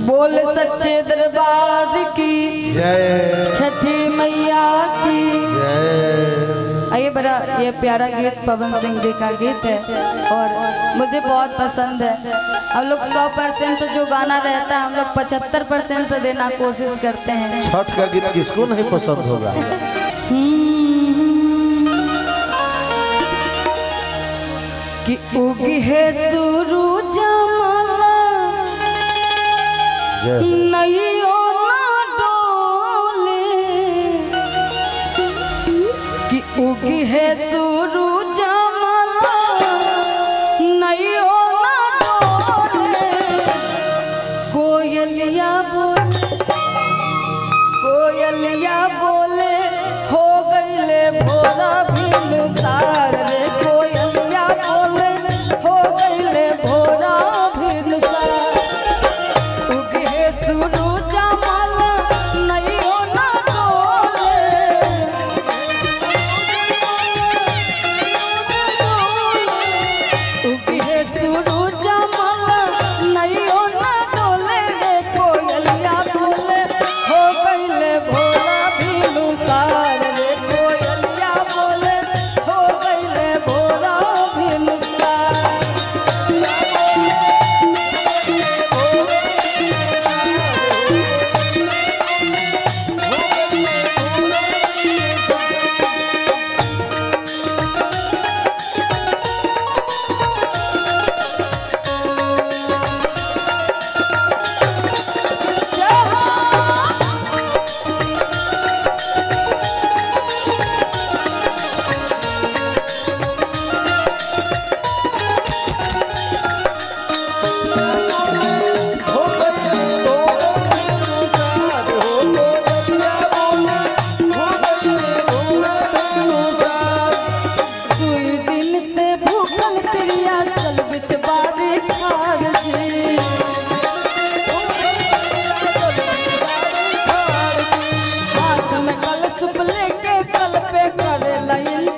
बोल सच्चे दरबार की जय, छठी मैया की जय। आइए बड़ा ये प्यारा गीत पवन सिंह जी का गीत है और मुझे बहुत पसंद है। हम लोग 100% तो जो गाना रहता है हम लोग 75% तो देना कोशिश करते हैं। छठ का गीत किसको नहीं पसंद होगा। कि उगी है सूरज नैयो ना डोले, कि उगी है सूरज नैयो ना डोले। कोयलिया बोले, कोयलिया बोले हो गईले भोरा भिनुसार रे। कोयलिया बोले हो गईले भोरा भिनुसार। उगे है सूरज मल नैयो ना डोले, उगे है सूरज मल नैयो ना डोले रे। कोयलिया बोले हो गईले भोरा भिनुसार रे। कोयलिया बोले हो गईले भोरा भिनुसार। हाथ में कल सुप लेके कल पे करे लाइन।